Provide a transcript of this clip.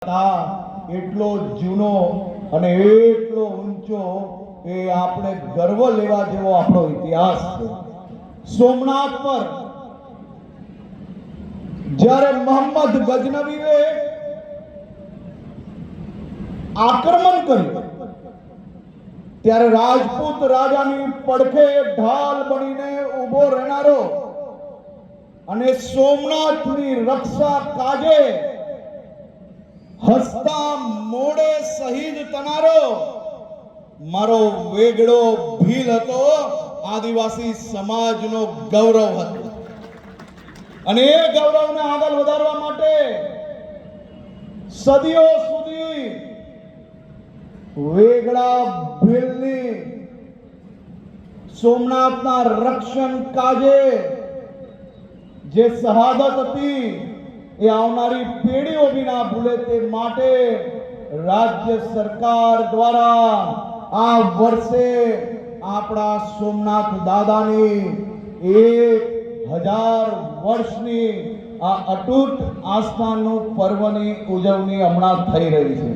એટલો જૂનો અને એટલો ઊંચો એ આપણે ગર્વ લેવા જેવો આપણો ઇતિહાસ છે. સોમનાથ પર જ્યારે મોહમ્મદ ગજનવીએ આક્રમણ કર્યું ત્યારે રાજપૂત રાજાની પડખે ઢાલ બનીને ઊભો રહેનારો અને સોમનાથની રક્ષા કાજે હસતા મોડે શહીદ થનારો મારો વેગળો ભીલ હતો. આદિવાસી સમાજનો ગૌરવ હતો અને એ ગૌરવને આગળ વધારવા માટે સદીઓ સુધી વેગળા ભીલની સોમનાથના રક્ષણ કાજે જે શહાદત હતી એ આવનારી પેઢીઓ બી ના ભૂલે તે માટે રાજ્ય સરકાર દ્વારા આ વર્ષે આપણા સોમનાથ દાદાની 1000 વર્ષની આ અતૂટ આસ્થાનું પર્વની ઉજવણી હમણાં થઈ રહી છે.